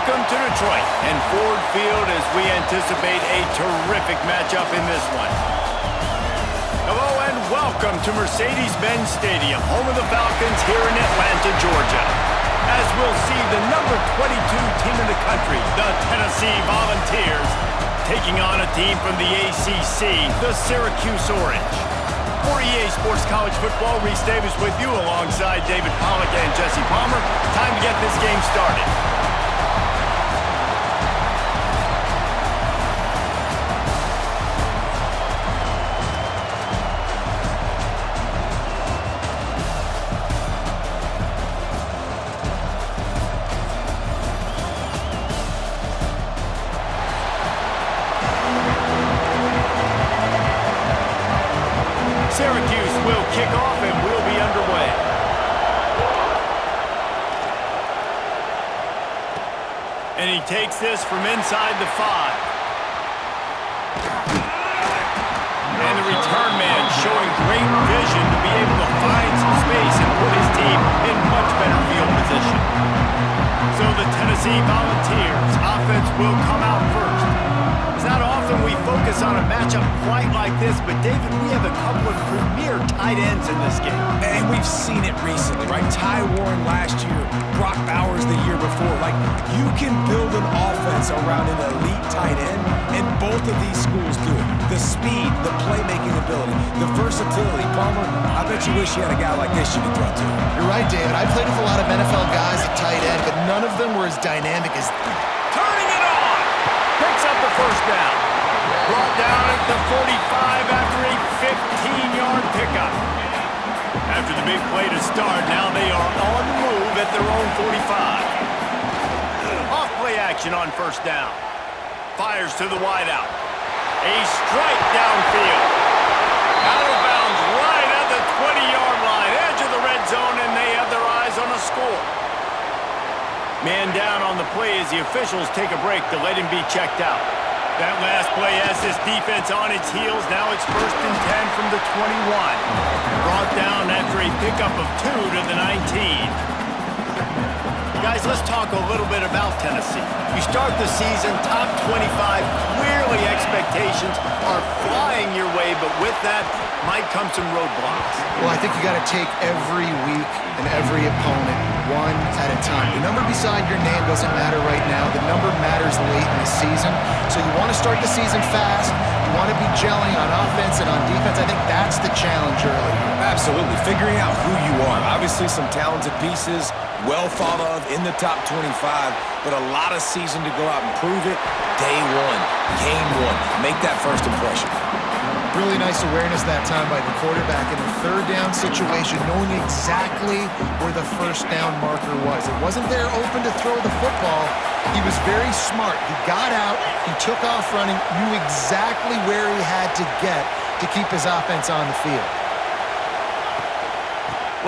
welcome to Detroit and Ford Field as we anticipate a terrific matchup in this one. Hello and welcome to Mercedes-Benz Stadium, home of the Falcons here in Atlanta, Georgia. As we'll see the number 22 team in the country, the Tennessee Volunteers, taking on a team from the ACC, the Syracuse Orange. For EA Sports College Football, Reese Davis with you alongside David Pollack and Jesse Palmer. Time to get this game started. Syracuse will kick off and we'll be underway. And he takes this from inside the 5. And the return man showing great vision to be able to find some space and put his team in much better field position. So the Tennessee Volunteers offense will come out first. It's not often we focus on a matchup quite like this, but David, we have a couple of premier tight ends in this game. And we've seen it recently, right? Ty Warren last year, Brock Bowers the year before. Like, you can build an offense around an elite tight end, and both of these schools do it. The speed, the playmaking ability, the versatility. Palmer, I bet you wish you had a guy like this you could throw to. You're right, David. I played with a lot of NFL guys at tight end, but none of them were as dynamic as... Turning it on! Picks up the first down. Brought down at the 45 after a 15-yard pickup. After the big play to start, now they are on the move at their own 45. Off play action on first down. Fires to the wideout. A strike downfield. Out of bounds right at the 20-yard line. Edge of the red zone, and they have their eyes on a score. Man down on the play as the officials take a break to let him be checked out. That last play has this defense on its heels. Now it's 1st and 10 from the 21. Brought down after a pickup of 2 to the 19. Guys, let's talk a little bit about Tennessee. You start the season top 25. Clearly expectations are flying your way, but with that might come some roadblocks. Well, I think you got to take every week and every opponent one at a time. The number beside your name doesn't matter right now. The number matters late in the season. So you want to start the season fast. You want to be gelling on offense and on defense. I think that's the challenge early. Absolutely. Figuring out who you are. Obviously some talented pieces, well thought of in the top 25, but a lot of season to go out and prove it. Day one, game one. Make that first impression. Really nice awareness that time by the quarterback in a third down situation, knowing exactly where the first down marker was. It wasn't there open to throw the football. He was very smart. He got out, he took off running, knew exactly where he had to get to keep his offense on the field.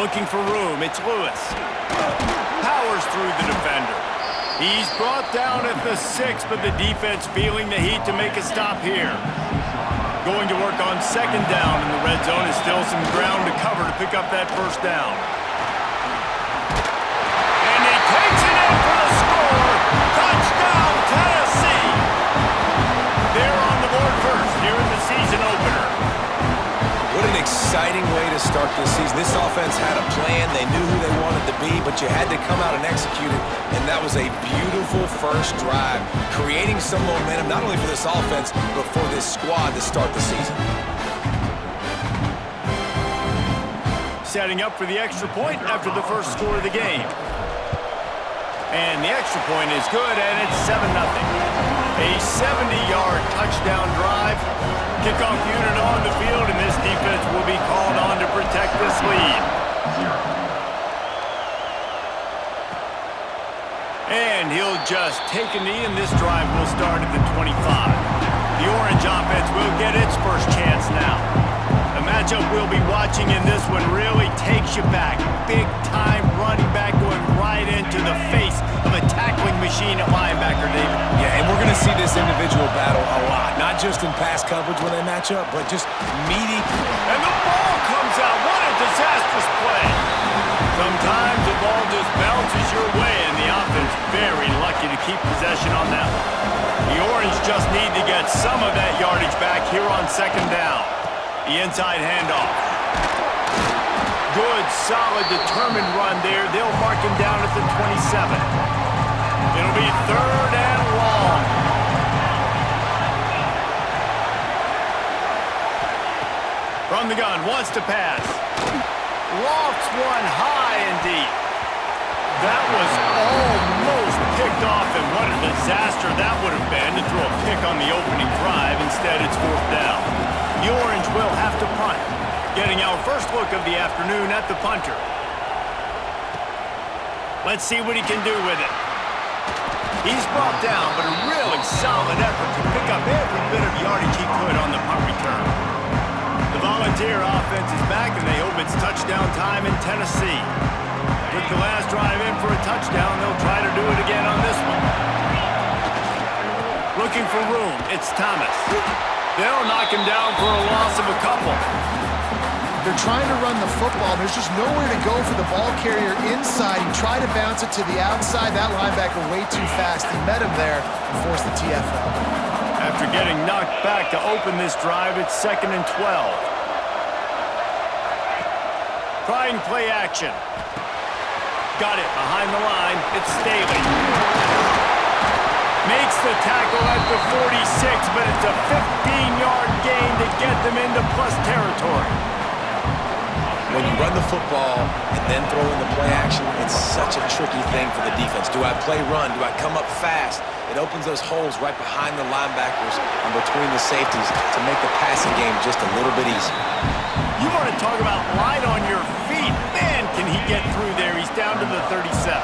Looking for room, it's Lewis. Powers through the defender. He's brought down at the 6, but the defense feeling the heat to make a stop here. Going to work on second down in the red zone. Is still some ground to cover to pick up that first down. And he takes it in for the score. Touchdown, Tennessee! They're on the board first here in the season opener. What an exciting way to start this season. This offense had a plan. They knew who they wanted to be, but you had to come out and execute it. And that was a beautiful first drive, creating some momentum, not only for this offense, but for this squad to start the season. Setting up for the extra point after the first score of the game. And the extra point is good, and it's 7-0. A 70-yard touchdown drive. Kickoff unit on the field, and this defense will be called on to protect this lead. And he'll just take a knee, and this drive will start at the 25. The Orange offense will get its first chance now. The matchup we'll be watching in this one really takes you back. Big-time running back going right into the face of a tackling machine at linebacker, David. Yeah, and we're going to see this individual battle a lot. Not just in pass coverage when they match up, but just meaty. And the ball comes out. What a disastrous play. Sometimes the ball just bounces your way, and the offense very lucky to keep possession on that one. The Orange just need to get some of that yardage back here on second down. The inside handoff. Good, solid, determined run there. They'll mark him down at the 27. It'll be third and long. From the gun, wants to pass. Lofts one high and deep. That was almost picked off, and what a disaster that would have been to throw a pick on the opening drive. Instead, it's fourth down. The Orange will have to punt. Getting our first look of the afternoon at the punter. Let's see what he can do with it. He's brought down, but a really solid effort to pick up every bit of yardage he could on the punt return. The Volunteer offense is back, and they hope it's touchdown time in Tennessee. With the last drive in for a touchdown, they'll try to do it again on this one. Looking for room, it's Thomas. They'll knock him down for a loss of a couple. They're trying to run the football. There's just nowhere to go for the ball carrier inside. He tried to bounce it to the outside. That linebacker way too fast. He met him there and forced the TFL. After getting knocked back to open this drive, it's 2nd and 12. Trying play action. Got it behind the line. It's Staley. Makes the tackle at the 46, but it's a 15-yard gain to get them into plus territory. When you run the football and then throw in the play action, it's such a tricky thing for the defense. Do I play run? Do I come up fast? It opens those holes right behind the linebackers and between the safeties to make the passing game just a little bit easier. You want to talk about light on your feet. Man, can he get through there. He's down to the 37.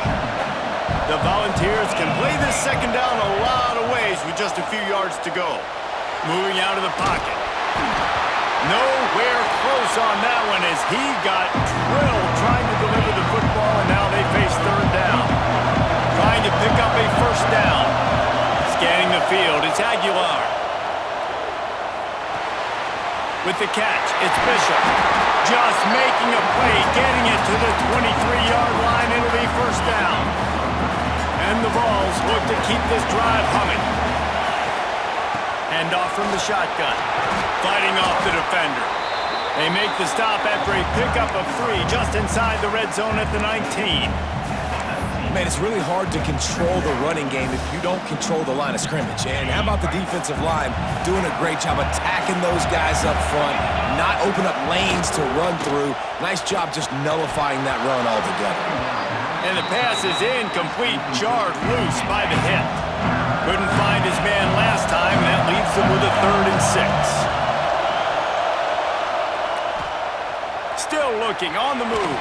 The Volunteers can play this second down a lot of ways with just a few yards to go. Moving out of the pocket. Nowhere close on that one as he got drilled trying to deliver the football, and now they face third down. Trying to pick up a first down. Scanning the field, it's Aguilar. With the catch, it's Bishop. Just making a play, getting it to the 23-yard line. It'll be first down. And the Vols look to keep this drive humming. Hand off from the shotgun. Fighting off the defender. They make the stop after a pickup of 3 just inside the red zone at the 19. Man, it's really hard to control the running game if you don't control the line of scrimmage. And how about the defensive line doing a great job attacking those guys up front, not open up lanes to run through. Nice job just nullifying that run altogether. And the pass is incomplete, jarred loose by the hit. Couldn't find his man last time, and that leaves them with a 3rd and 6. Still looking on the move.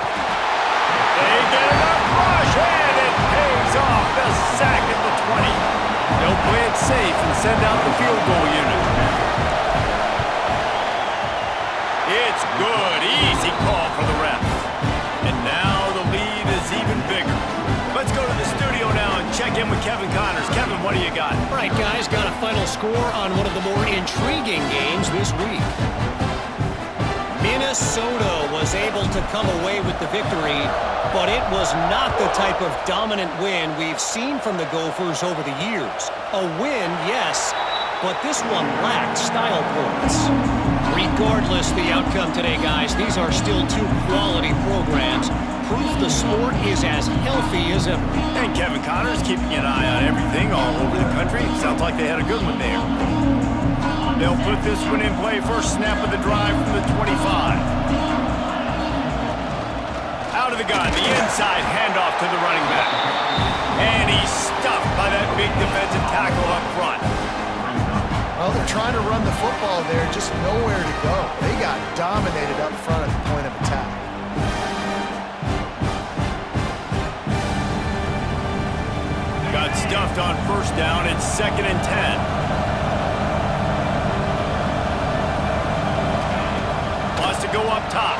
They get enough rush, and it pays off. The sack at the 20. They'll play it safe and send out the field goal unit. It's good. Easy call for the ref. And now the lead is even bigger. Let's go to the studio now and check in with Kevin Connors. Kevin, what do you got? All right, guys, got a final score on one of the more intriguing games this week. Minnesota was able to come away with the victory, but it was not the type of dominant win we've seen from the Gophers over the years. A win, yes, but this one lacked style points. Regardless the outcome today, guys, these are still 2 quality programs. Proof the sport is as healthy as ever. And Kevin Connors keeping an eye on everything all over the country. Sounds like they had a good one there. They'll put this one in play. First snap of the drive from the 25. Out of the gun, the inside handoff to the running back. And he's stuffed by that big defensive tackle up front. Well, they're trying to run the football there, just nowhere to go. They got dominated up front at the point of attack. Got stuffed on first down. It's 2nd and 10. To go up top.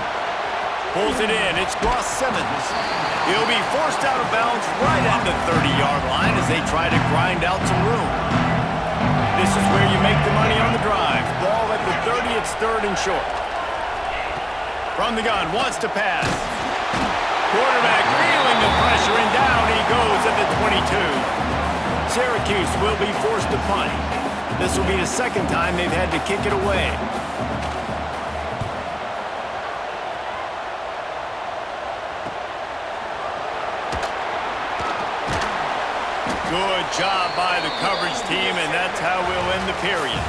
Pulls it in. It's Ross Simmons. He'll be forced out of bounds right at the 30-yard line as they try to grind out some room. This is where you make the money on the drive. Ball at the 30. It's 3rd and short. From the gun. Wants to pass. Quarterback feeling the pressure, and down he goes at the 22. Syracuse will be forced to punt. This will be the second time they've had to kick it away. Good job by the coverage team, and that's how we'll end the period.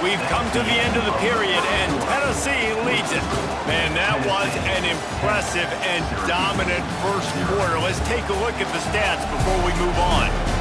We've come to the end of the period, and Tennessee leads it. Man, that was an impressive and dominant first quarter. Let's take a look at the stats before we move on.